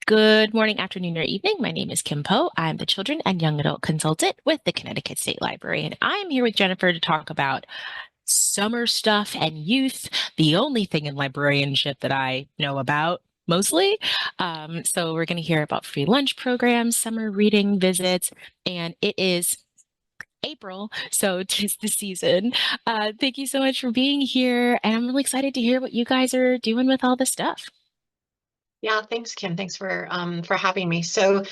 Good morning, afternoon, or evening. My name is Kim Poe. I'm the Children and Young Adult Consultant with the Connecticut State Library, and I'm here with Jennifer to talk about summer stuff and youth, the only thing in librarianship that I know about mostly. So we're going to hear about free lunch programs, summer reading visits, and it is April, so 'tis the season. Thank you so much for being here, and I'm really excited to hear what you guys are doing with all this stuff. Yeah, thanks, Kim. Thanks for having me. So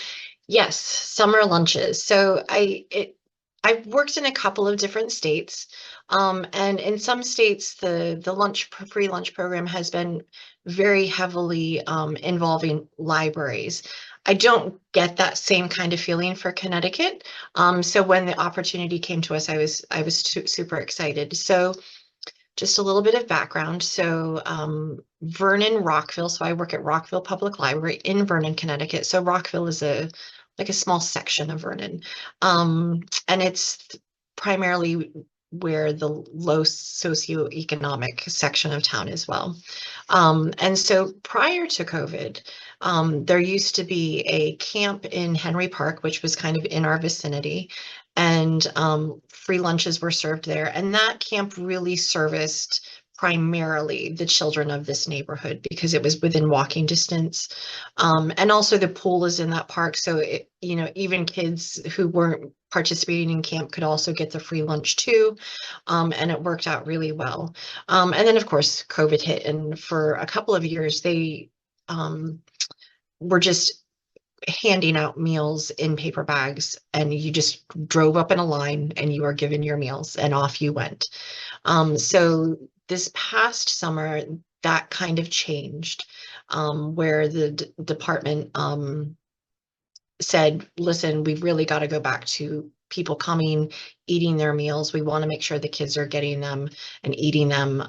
yes, summer lunches. I've worked in a couple of different states. And in some states the free lunch program has been very heavily involving libraries. I don't get that same kind of feeling for Connecticut. So when the opportunity came to us, I was super excited. So just a little bit of background. So, Vernon, Rockville. So I work at Rockville Public Library in Vernon, Connecticut. So Rockville is like a small section of Vernon, and it's primarily where the low socioeconomic section of town is. Well. And so prior to COVID, there used to be a camp in Henry Park, which was kind of in our vicinity, and free lunches were served there. And that camp really serviced primarily the children of this neighborhood because it was within walking distance. And also the pool is in that park. So even kids who weren't participating in camp could also get the free lunch too. And it worked out really well. And then of course, COVID hit, and for a couple of years, they were just handing out meals in paper bags, and you just drove up in a line and you were given your meals and off you went. So this past summer, that kind of changed, where the department said, listen, we've really got to go back to people coming, eating their meals. We want to make sure the kids are getting them and eating them.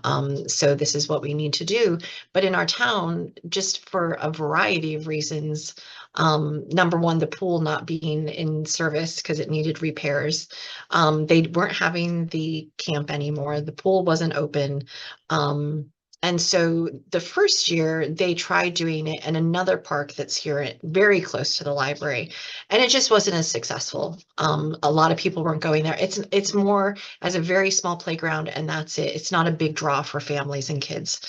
So this is what we need to do. But in our town, just for a variety of reasons, number one, the pool not being in service because it needed repairs. They weren't having the camp anymore. The pool wasn't open. And so the first year they tried doing it in another park that's here very close to the library, and it just wasn't as successful. A lot of people weren't going there. It's more as a very small playground, and that's it. It's not a big draw for families and kids.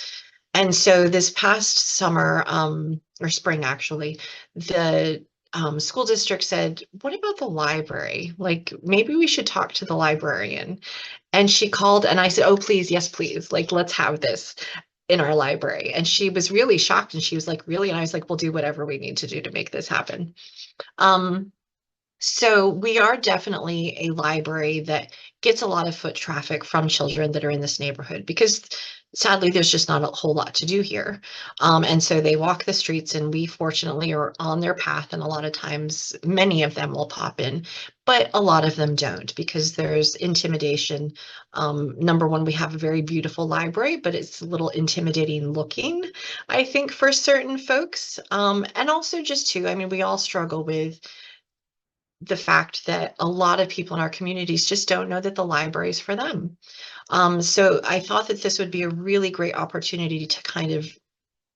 And so this past summer, or spring actually, the school district said, what about the library? Like maybe we should talk to the librarian. And she called and I said, oh, please, yes, please. Like, let's have this in our library. And she was really shocked. And she was like, really? And I was like, we'll do whatever we need to do to make this happen. Um, so we are definitely a library that gets a lot of foot traffic from children that are in this neighborhood because sadly there's just not a whole lot to do here. And so they walk the streets, and we fortunately are on their path, and a lot of times many of them will pop in, but a lot of them don't because there's intimidation. Number one, we have a very beautiful library, but it's a little intimidating looking, I think, for certain folks. And also just too, I mean, we all struggle with the fact that a lot of people in our communities just don't know that the library is for them. So I thought that this would be a really great opportunity to kind of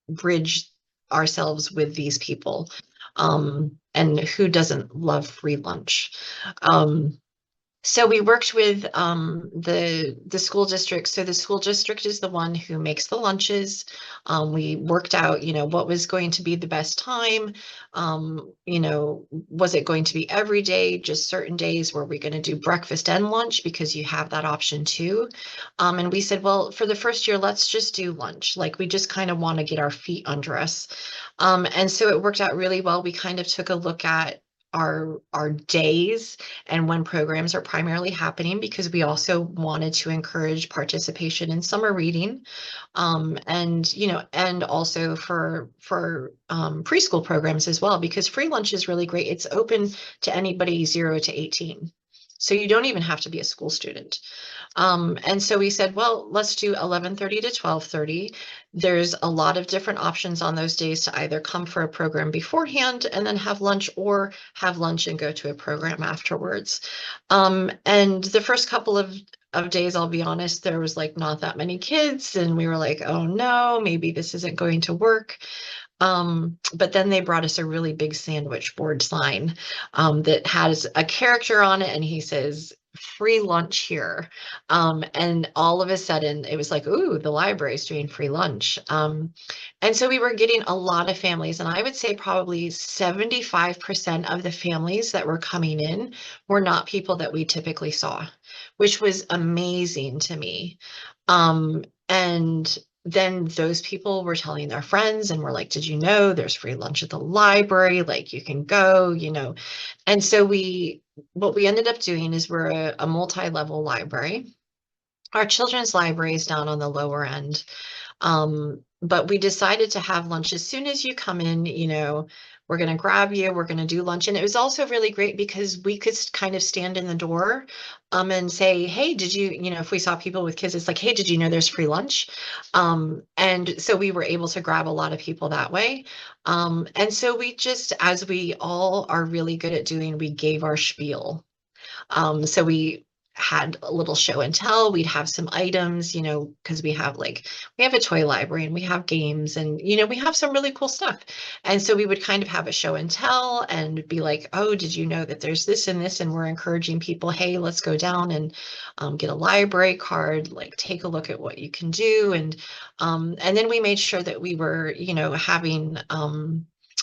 bridge ourselves with these people. And who doesn't love free lunch? So we worked with the school district. So the school district is the one who makes the lunches. We worked out, what was going to be the best time. Was it going to be every day, just certain days? Were we going to do breakfast and lunch? Because you have that option too. And we said, well, for the first year, let's just do lunch. Like we just kind of want to get our feet under us. And so it worked out really well. We kind of took a look at our days and when programs are primarily happening, because we also wanted to encourage participation in summer reading, and also for preschool programs as well, because free lunch is really great. It's open to anybody 0 to 18. So you don't even have to be a school student. And so we said, well, let's do 11:30 to 12:30. There's a lot of different options on those days to either come for a program beforehand and then have lunch, or have lunch and go to a program afterwards. And the first couple of days, I'll be honest, there was like not that many kids, and we were like, oh no, maybe this isn't going to work. But then they brought us a really big sandwich board sign that has a character on it, and he says, "Free lunch here." And all of a sudden, it was like, "Ooh, the library's doing free lunch." And so we were getting a lot of families, and I would say probably 75% of the families that were coming in were not people that we typically saw, which was amazing to me. And then those people were telling their friends and were like, "Did you know there's free lunch at the library? Like you can go." And so what we ended up doing is we're a multi-level library. Our children's library is down on the lower end. But we decided to have lunch as soon as you come in, we're going to grab you, we're going to do lunch. And it was also really great because we could kind of stand in the door and say, "Hey, did you, if we saw people with kids, it's like, "Hey, did you know there's free lunch?" And so we were able to grab a lot of people that way. And so we just, as we all are really good at doing, we gave our spiel. So we had a little show and tell. We'd have some items, because we have a toy library and we have games and, we have some really cool stuff. And so we would kind of have a show and tell and be like, "Oh, did you know that there's this and this?" And we're encouraging people, "Hey, let's go down and get a library card, like take a look at what you can do." And then we made sure that we were, having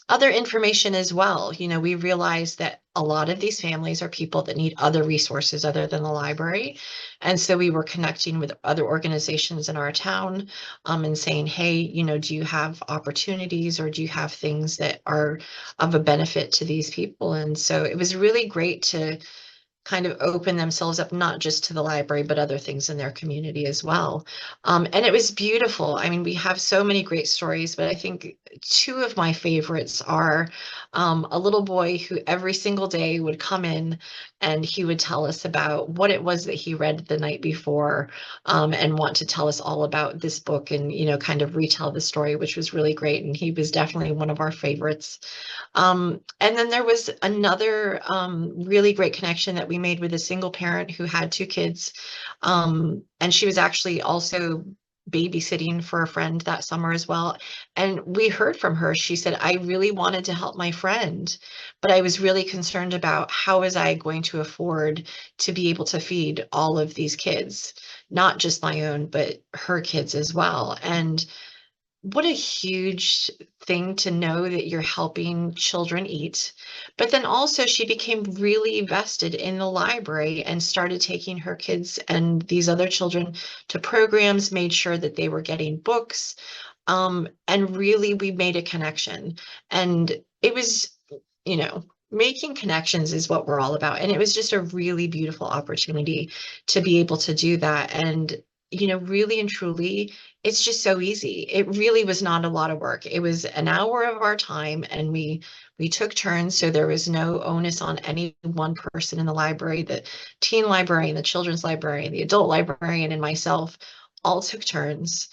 other information as well. We realize that a lot of these families are people that need other resources other than the library. And so we were connecting with other organizations in our town and saying, "Hey, do you have opportunities or do you have things that are of a benefit to these people?" And so it was really great to kind of open themselves up, not just to the library, but other things in their community as well. And it was beautiful. I mean, we have so many great stories, but I think two of my favorites are a little boy who every single day would come in and he would tell us about what it was that he read the night before and want to tell us all about this book and, kind of retell the story, which was really great. And he was definitely one of our favorites. And then there was another really great connection that we made with a single parent who had two kids. And she was actually also babysitting for a friend that summer as well. And we heard from her. She said, "I really wanted to help my friend, but I was really concerned about how was I going to afford to be able to feed all of these kids, not just my own, but her kids as well." And what a huge thing to know that you're helping children eat. But then also, she became really vested in the library and started taking her kids and these other children to programs, made sure that they were getting books. And really, we made a connection. And it was, making connections is what we're all about. And it was just a really beautiful opportunity to be able to do that. And, really and truly, it's just so easy. It really was not a lot of work. It was an hour of our time and we took turns, so there was no onus on any one person in the library. The teen librarian, the children's librarian, the adult librarian, and myself all took turns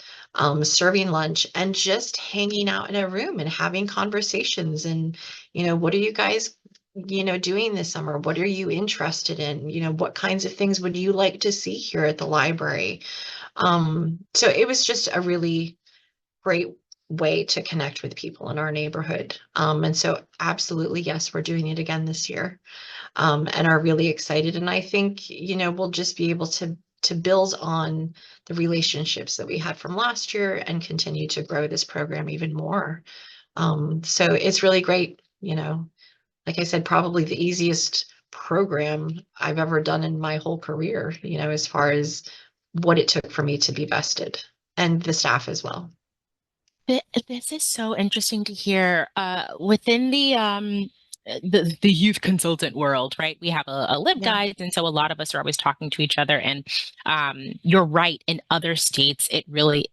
serving lunch and just hanging out in a room and having conversations. And, what are you guys, doing this summer? What are you interested in? What kinds of things would you like to see here at the library? So it was just a really great way to connect with people in our neighborhood. And so absolutely, yes, we're doing it again this year, and are really excited. And I think, we'll just be able to build on the relationships that we had from last year and continue to grow this program even more. So it's really great, like I said, probably the easiest program I've ever done in my whole career, as far as what it took for me to be vested and the staff as well. This is so interesting to hear. Within the youth consultant world, right? We have a live Yeah. guides, and so a lot of us are always talking to each other. And you're right. In other states, it really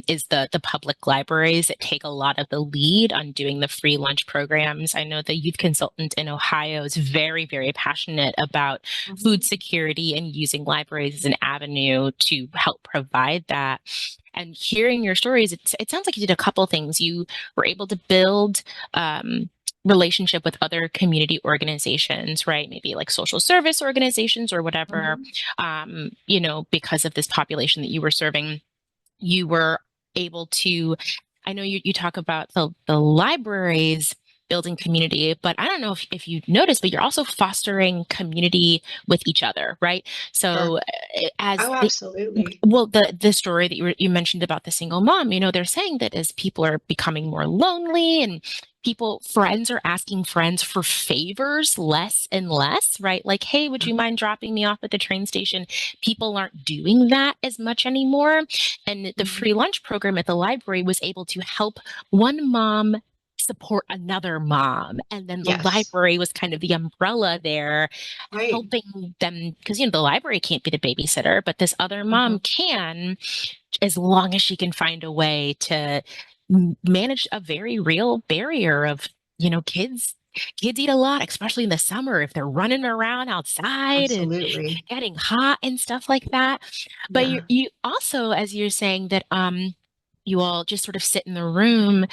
is the public libraries that take a lot of the lead on doing the free lunch programs. I know the youth consultant in Ohio is very, very passionate about food Mhm. security and using libraries as an avenue to help provide that. And hearing your stories, it sounds like you did a couple things. You were able to build relationship with other community organizations, right? Maybe like social service organizations or whatever, Mhm. because of this population that you were serving, you were able to I know you talk about the libraries building community, but I don't know if you noticed, but you're also fostering community with each other, right? Sure. So as Oh, the absolutely. well, the story that you mentioned about the single mom, they're saying that as people are becoming more lonely and friends are asking friends for favors less and less, right? Like, hey, would you Mhm. mind dropping me off at the train station? People aren't doing that as much anymore. And the Mhm. free lunch program at the library was able to help one mom support another mom. And then the Yes. library was kind of the umbrella there Right. helping them because the library can't be the babysitter, but this other mom Mhm. can, as long as she can find a way to manage a very real barrier of kids eat a lot, especially in the summer if they're running around outside and Absolutely. getting hot and stuff like that. But you Yeah. you also, as you're saying that you all just sort of sit in the room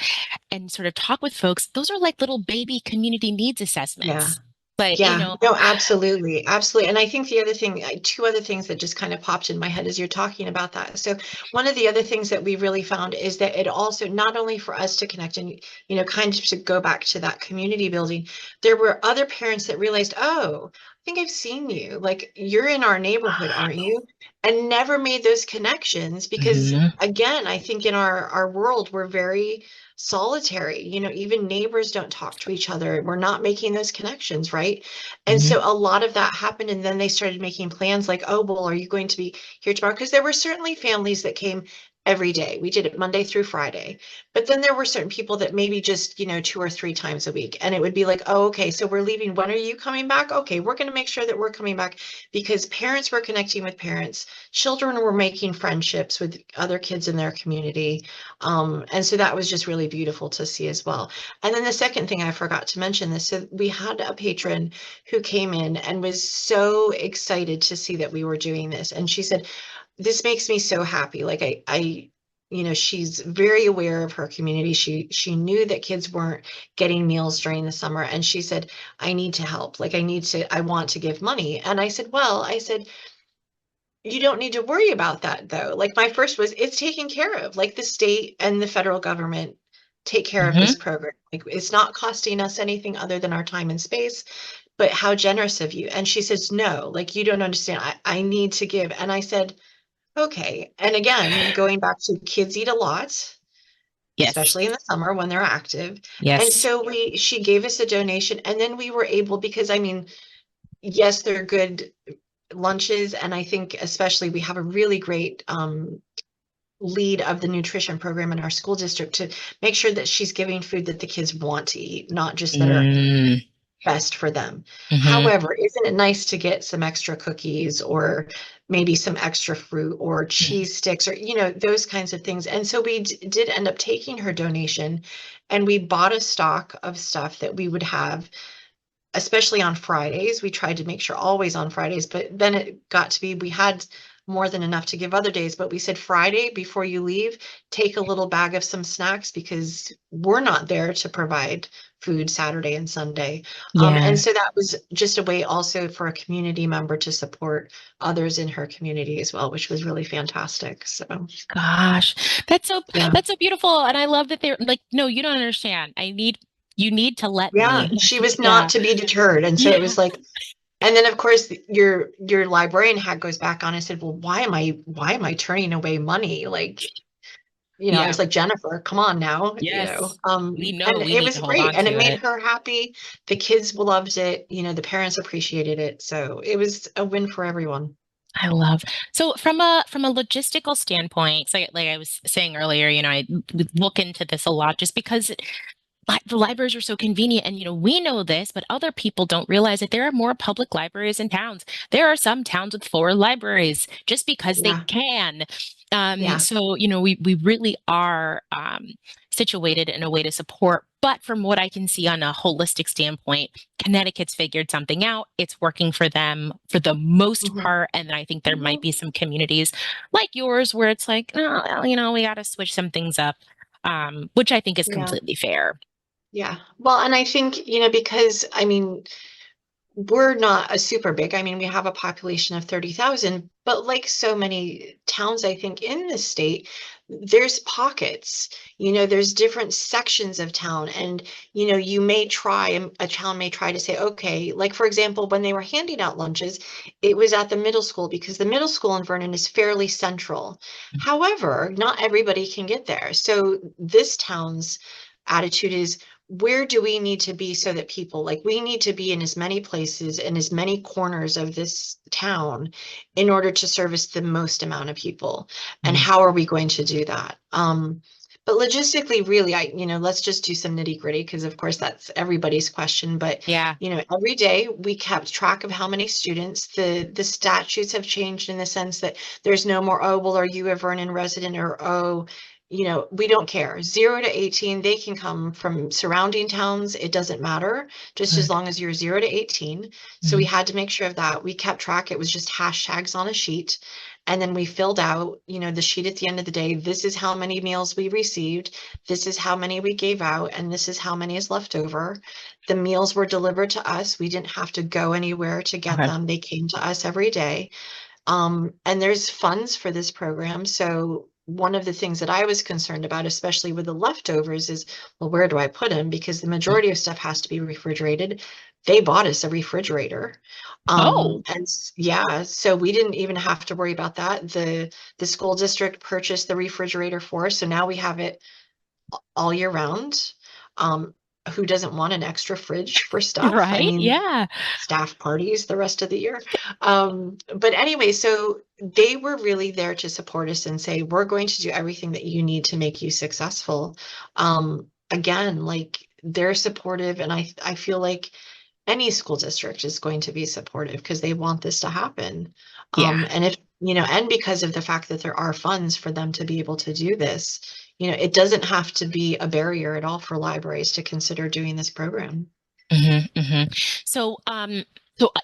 and sort of talk with folks, those are like little baby community needs Yeah. assessments. But Yeah, no, absolutely. Absolutely. And I think the other thing, two other things that just kind of popped in my head as you're talking about that. So one of the other things that we really found is that it also, not only for us to connect and, kind of to go back to that community building, there were other parents that realized, oh, I think I've seen you. Like you're in our neighborhood, aren't you? And never made those connections because Mhm. again, I think in our world, we're very solitary. Even neighbors don't talk to each other. We're not making those connections, right? And Mhm. so a lot of that happened. And then they started making plans like, oh, well, are you going to be here tomorrow? Because there were certainly families that came every day. We did it Monday through Friday. But then there were certain people that maybe just, 2 or 3 times a week. And it would be like, oh, okay, so we're leaving. When are you coming back? Okay, we're going to make sure that we're coming back because parents were connecting with parents. Children were making friendships with other kids in their community. And so that was just really beautiful to see as well. And then the second thing I forgot to mention this, so we had a patron who came in and was so excited to see that we were doing this. And she said, this makes me so happy. Like she's very aware of her community. She knew that kids weren't getting meals during the summer. And she said, I need to help. Like I want to give money. And I said, well, you don't need to worry about that though. Like my first was it's taken care of. Like the state and the federal government take care of this Mhm. program. Like it's not costing us anything other than our time and space, but how generous of you. And she says, no, like you don't understand. I need to give. And I said, okay. And again, going back to kids eat a lot, Yes. especially in the summer when they're active. And Yes. so she gave us a donation and then we were able, because I mean, yes, they're good lunches. And I think especially we have a really great lead of the nutrition program in our school district to make sure that she's giving food that the kids want to eat, not just that are Mm. best for them. Mhm. However, isn't it nice to get some extra cookies or maybe some extra fruit or cheese sticks or, those kinds of things? And so we did end up taking her donation and we bought a stock of stuff that we would have especially on Fridays. We tried to make sure always on Fridays, but then it got to be we had more than enough to give other days. But we said Friday before you leave, take a little bag of some snacks because we're not there to provide food Saturday and Sunday. And Yeah. so that was just a way also for a community member to support others in her community as well, which was really fantastic. So Gosh, that's so yeah. that's so beautiful, and I love that they're like, no, you don't understand. You need to let Yeah, me. she was not Yeah. to be deterred. And so it Yeah. was like, and then of course your librarian hat goes back on and said, well, why am I turning away money? Like, I Yeah. was like, Jennifer, come on now, Yes. We know and we it need to was hold great on and to it made it. her happy. The kids loved it, the parents appreciated it. So it was a win for everyone. I love. So from a logistical standpoint, so like I was saying earlier, I would look into this a lot just because the libraries are so convenient. And, we know this, but other people don't realize that there are more public libraries in towns. There are some towns with 4 libraries just because they Yeah. can. Yeah. So, we really are situated in a way to support. But from what I can see on a holistic standpoint, Connecticut's figured something out. It's working for them for the most Hmm. part. And I think there might Hmm. be some communities like yours where it's like, oh, well, we got to switch some things up, which I think is Yeah. completely fair. Yeah. Well, and I think, because I mean, we're not a super big, I mean, we have a population of 30,000, but like so many towns, I think, in the state, there's pockets, there's different sections of town. And, you may try, a town may try to say, okay, like for example, when they were handing out lunches, it was at the middle school because the middle school in Vernon is fairly central. However, not everybody can get there. So this town's attitude is, where do we need to be so that people, like, we need to be in as many places in as many corners of this town in order to service the most amount of people? And Mhm. how are we going to do that? But logistically, really, let's just do some nitty gritty, because of course that's everybody's question. But Yeah. every day we kept track of how many students. The statutes have changed in the sense that there's no more, oh, well, are you a Vernon resident, or, oh, we don't care. 0 to 18, they can come from surrounding towns. It doesn't matter, just as Good. long as you're 0 to 18. So we Mhm. had to make sure of that. We kept track. It was just hashtags on a sheet. And then we filled out, the sheet at the end of the day. This is how many meals we received. This is how many we gave out. And this is how many is left over. The meals were delivered to us. We didn't have to go anywhere to get Okay. them. They came to us every day. And there's funds for this program. So one of the things that I was concerned about, especially with the leftovers, is, well, where do I put them? Because the Mhm. majority of stuff has to be refrigerated. They bought us a refrigerator. Oh, Yeah, so we didn't even have to worry about that. The school district purchased the refrigerator for us, so now we have it all year round. Um, who doesn't want an extra fridge for stuff? I right. mean, Yeah. staff parties the rest of the year. But anyway, so they were really there to support us and say, we're going to do everything that you need to make you successful. Again, like, they're supportive, and I feel like any school district is going to be supportive because they want this to happen. Yeah. And if, and because of the fact that there are funds for them to be able to do this, it doesn't have to be a barrier at all for libraries to consider doing this program. So,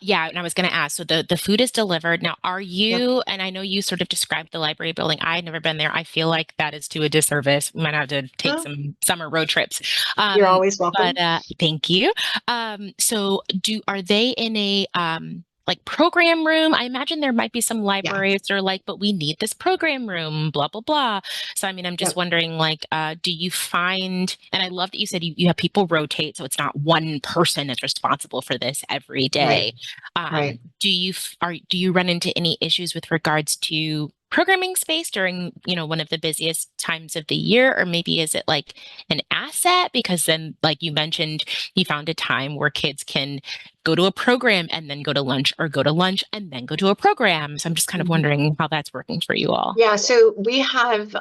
yeah, and I was going to ask, so the food is delivered. Now, are Yep. you, and I know you sort of described the library building. I had never been there. I feel like that is to a disservice. We might have to take Well, some summer road trips. you're Um, always but welcome. thank you. So are they in a like program room? I imagine there might be some Yeah. libraries that are like, but we need this program room, blah, blah, blah. So, I mean, I'm just Yep. wondering, like, do you find, and I love that you said you have people rotate, so it's not one person that's responsible for this every Right. day. Right. Do you run into any issues with regards to programming space during, one of the busiest times of the year? Or maybe is it like an asset? Because then, like you mentioned, you found a time where kids can go to a program and then go to lunch, or go to lunch and then go to a program. So I'm just kind of Mhm. wondering how that's working for you all. Yeah, so we have,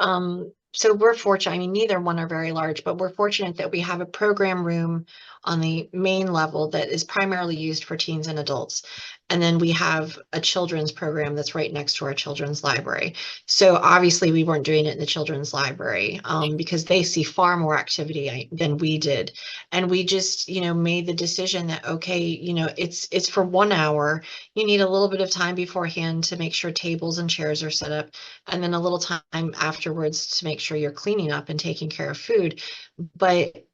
so we're fortunate. I mean, neither one are very large, but we're fortunate that we have a program room on the main level that is primarily used for teens and adults. And then we have a children's program that's right next to our children's library. So obviously we weren't doing it in the children's library, because they see far more activity than we did. And we just, made the decision that, okay, it's for 1 hour. You need a little bit of time beforehand to make sure tables and chairs are set up, and then a little time afterwards to make sure you're cleaning up and taking care of food. But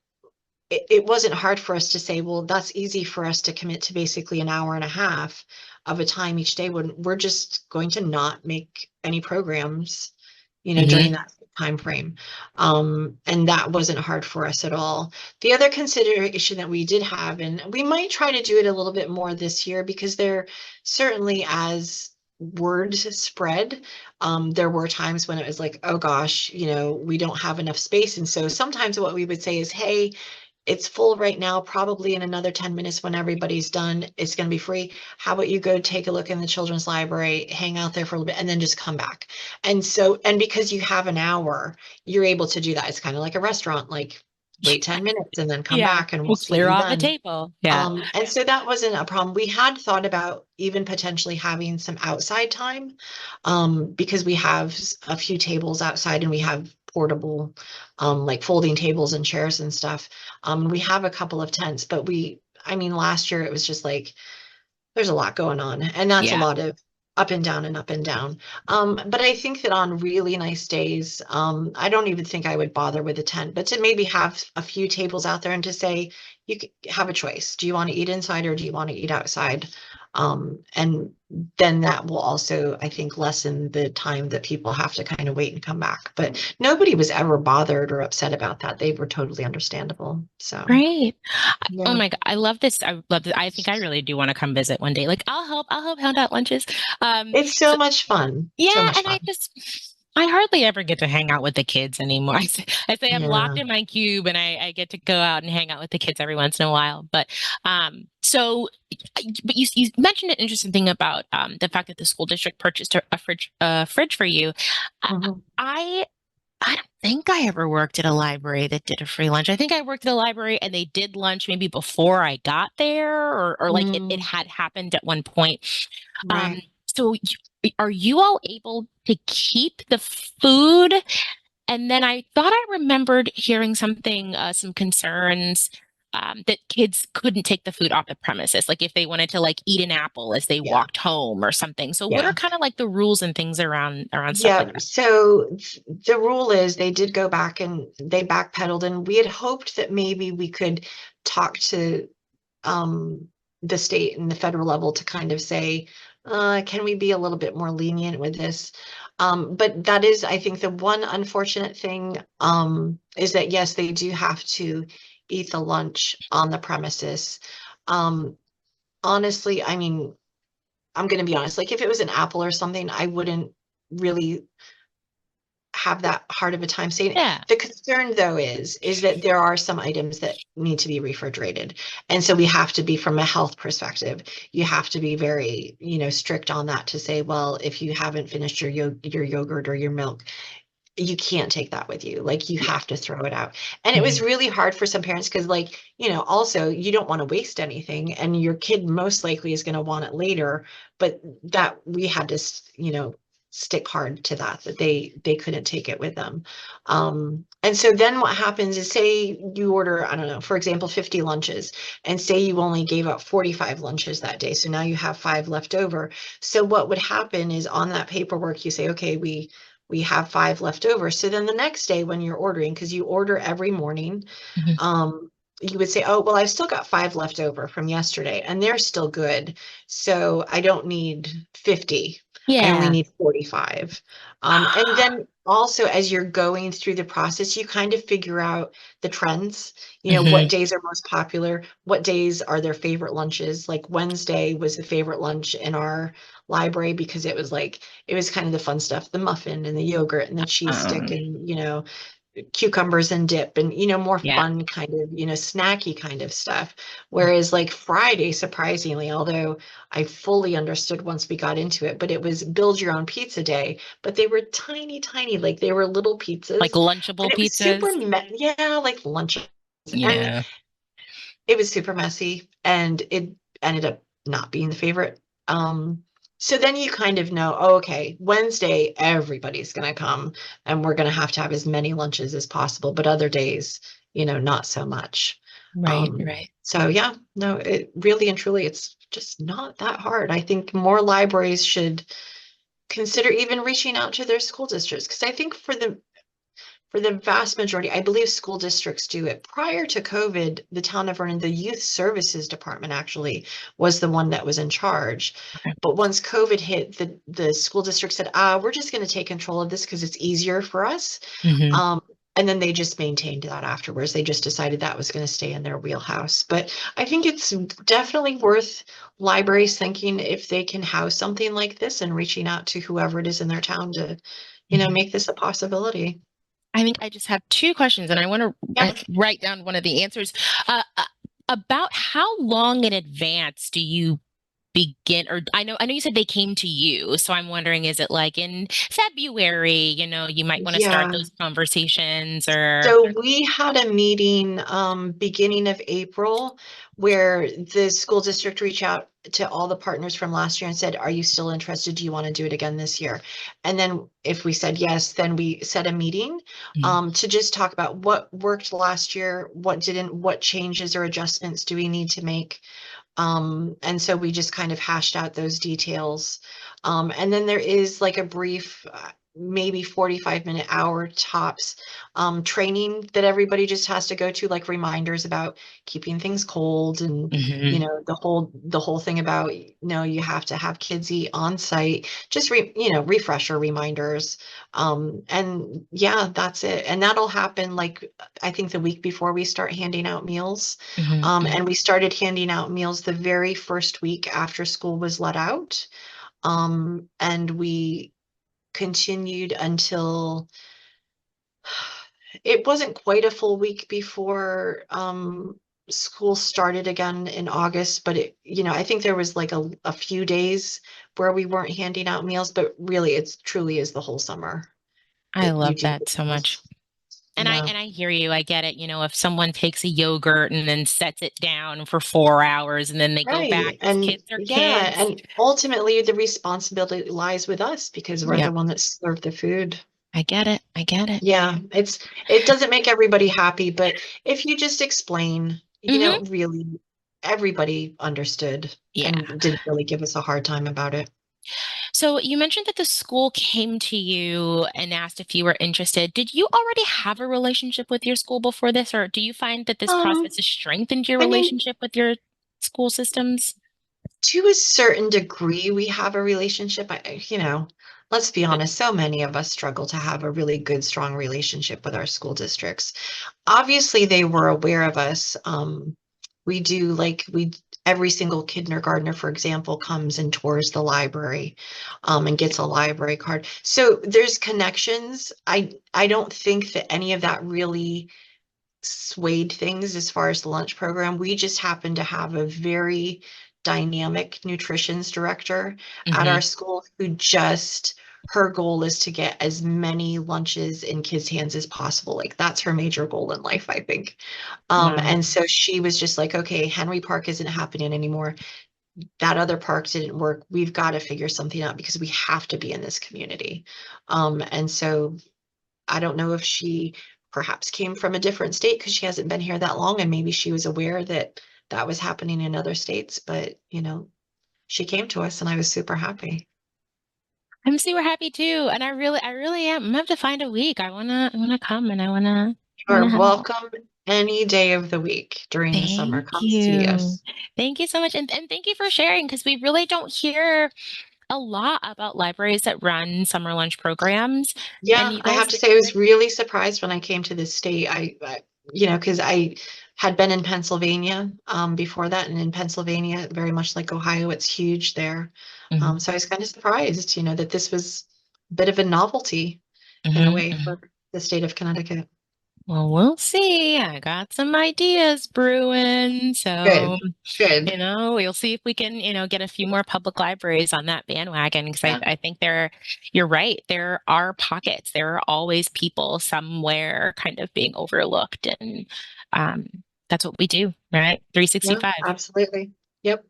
it wasn't hard for us to say, well, that's easy for us to commit to basically an hour and a half of a time each day when we're just going to not make any programs, during Hmm. that time frame. And that wasn't hard for us at all. The other consideration that we did have, and we might try to do it a little bit more this year, because there certainly, as word spread, there were times when it was like, oh gosh, we don't have enough space. And so sometimes what we would say is, hey, it's full right now, probably in another 10 minutes when everybody's done, it's going to be free. How about you go take a look in the children's library, hang out there for a little bit, and then just come back. And so, and because you have an hour, you're able to do that. It's kind of like a restaurant, like, wait 10 minutes and then come Yeah, back and we'll we'll seat clear you off a then. table. Yeah. And so that wasn't a problem. We had thought about even potentially having some outside time, because we have a few tables outside, and we have portable, like folding tables and chairs and stuff. We have a couple of tents, but I mean, last year it was just like, there's a lot going on, and that's a Yeah. lot of up and down and up and down. But I think that on really nice days, I don't even think I would bother with a tent, but to maybe have a few tables out there and to say, you could have a choice. Do you want to eat inside or do you want to eat outside? And then that will also, I think, lessen the time that people have to kind of wait and come back. But nobody was ever bothered or upset about that. They were totally understandable. So, Great. Oh yeah, my God, I love this. I love this. I think I really do want to come visit one day. Like I'll help hand out lunches. it's so much fun. So Yeah, much and fun. I hardly ever get to hang out with the kids anymore. I say I'm locked Yeah. in my cube and I get to go out and hang out with the kids every once in a while. But you mentioned an interesting thing about the fact that the school district purchased a fridge for you. Uh, Mhm. I I don't think I ever worked at a library that did a free lunch. I think I worked at a library and they did lunch maybe before I got there, or like it Mm, had happened at one point. Um, right. so are you all able to keep the food? And then I thought I remembered hearing something, some concerns that kids couldn't take the food off the premises, like if they wanted to like eat an apple as they Yeah. walked home or something. So what are Yeah. kind of like the rules and things around stuff like Yeah. that? So the rule is they did go back and they backpedaled, and we had hoped that maybe we could talk to um, the state and the federal level to kind of say, can we be a little bit more lenient with this? But that is, I think, the one unfortunate thing is that, yes, they do have to eat the lunch on the premises. Um, Honestly, I mean, I'm going to be honest, like if it was an apple or something, I wouldn't really have that hard of a time saying it. Yeah. The concern though is that there are some items that need to be refrigerated. And so we have to be, from a health perspective, you have to be very, strict on that to say, well, if you haven't finished your yogurt or your milk, you can't take that with you. Like you Yeah. have to throw it out. And it was Mhm. really hard for some parents because like, also you don't want to waste anything and your kid most likely is going to want it later, but that we had to, stick hard to that they couldn't take it with them. And so then what happens is, say you order, I don't know, for example, 50 lunches, and say you only gave out 45 lunches that day. So now you have 5 left over. So what would happen is on that paperwork, you say, okay, we have 5 left over. So then the next day when you're ordering, because you order every morning, Mhm. you would say, oh, well, I've still got 5 left over from yesterday and they're still good. So I don't need 50. I only Yeah. need 45. And then also, as you're going through the process, you kind of figure out the trends, what Mhm. days are most popular, what days are their favorite lunches. Like Wednesday was the favorite lunch in our library because it was kind of the fun stuff, the muffin and the yogurt and the cheese stick Um, and, cucumbers and dip and, more yeah. fun kind of, snacky kind of stuff. Whereas like Friday, surprisingly, although I fully understood once we got into it, but it was build your own pizza day, but they were tiny, tiny, like they were little Like pizzas Lunchable and it was super, pizzas. yeah, like lunch. And Yeah. it was super messy and it ended up not being the favorite. So then you kind of know, oh, okay, Wednesday, everybody's going to come and we're going to have as many lunches as possible, but other days, not so much. Right, right. So yeah, no, it really and truly, it's just not that hard. I think more libraries should consider even reaching out to their school districts because I think for the vast majority, I believe school districts do it. Prior to COVID, the town of Vernon, the youth services department actually was the one that was in charge. Okay. But once COVID hit, the school district said, we're just going to take control of this because it's easier for us. Hmm. Um, and then they just maintained that afterwards. They just decided that was going to stay in their wheelhouse. But I think it's definitely worth libraries thinking if they can house something like this and reaching out to whoever it is in their town to, Hmm. make this a possibility. I think I just have two questions, and I want to Yeah. write down one of the answers. About how long in advance do you begin? Or I know you said they came to you, so I'm wondering, is it like in February? You might want to start Yeah. those conversations, or So we had a meeting beginning of April where the school district reached out to all the partners from last year and said, are you still interested? Do you want to do it again this year? And then if we said yes, then we set a meeting Mhm. to just talk about what worked last year, what didn't, what changes or adjustments do we need to make. And so we just kind of hashed out those details. And then there is like a brief, maybe 45-minute hour tops, training that everybody just has to go to, like reminders about keeping things cold, and Hmm. the whole thing about, you have to have kids eat on site, just refresher reminders. And yeah, that's it. And that'll happen, like, I think the week before we start handing out meals. Hmm. And we started handing out meals the very first week after school was let out. And we continued until it wasn't quite a full week before school started again in August, but I think there was like a few days where we weren't handing out meals, but really it's truly is the whole summer I that you love do that the so much. meals. And I Yeah. and I hear you. I get it. If someone takes a yogurt and then sets it down for 4 hours and then they go back, Right. because And kids are yeah, kids. and ultimately the responsibility lies with us because we're the Yep. one that served the food. I get it. I get it. Yeah, it doesn't make everybody happy, but if you just explain, Hmm. really everybody understood Yeah. and didn't really give us a hard time about it. So you mentioned that the school came to you and asked if you were interested. Did you already have a relationship with your school before this, or do you find that this Um, process has strengthened your I mean, relationship with your school systems? to a certain degree, we have a relationship. Let's be Good. honest, so many of us struggle to have a really good, strong relationship with our school districts. Obviously, they were aware of us. We do like we every single kindergartner, for example, comes and tours the library, and gets a library card. So there's connections. I don't think that any of that really swayed things as far as the lunch program. We just happen to have a very dynamic nutritions director at Hmm. our school who just her goal is to get as many lunches in kids' hands as possible. Like that's her major goal in life, I think. Wow. And so she was just like, okay, Henry Park isn't happening anymore. That other park didn't work. We've got to figure something out because we have to be in this community. And so I don't know if she perhaps came from a different state because she hasn't been here that long, and maybe she was aware that that was happening in other states, but she came to us and I was super happy. I'm super happy too, and I really am. I'm gonna have to find a week. I wanna come, and I wanna You're hang out. welcome any day of the week during the summer. Thank Come see you. us. Thank you so much, and thank you for sharing, because we really don't hear a lot about libraries that run summer lunch programs, and Yeah, you I have guys. to say I was really surprised when I came to this state. Because I had been in Pennsylvania before that, and in Pennsylvania, very much like Ohio, it's huge there. Mhm, So I was kind of surprised, that this was a bit of a novelty in a mhm, way mhm. for the state of Connecticut. Well, we'll see. I got some ideas brewing, so Good, good. we'll see if we can, get a few more public libraries on that bandwagon, because I, Yeah, I think you're right. There are pockets. There are always people somewhere kind of being overlooked, and um, that's what we do, right? yeah, 365. absolutely. Yep.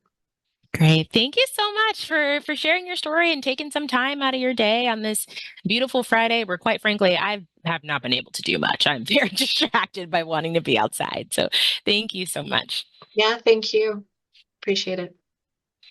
Great. Thank you so much for sharing your story and taking some time out of your day on this beautiful Friday, where quite frankly, I have not been able to do much. I'm very distracted by wanting to be outside. So thank you so much. Yeah, thank you. Appreciate it.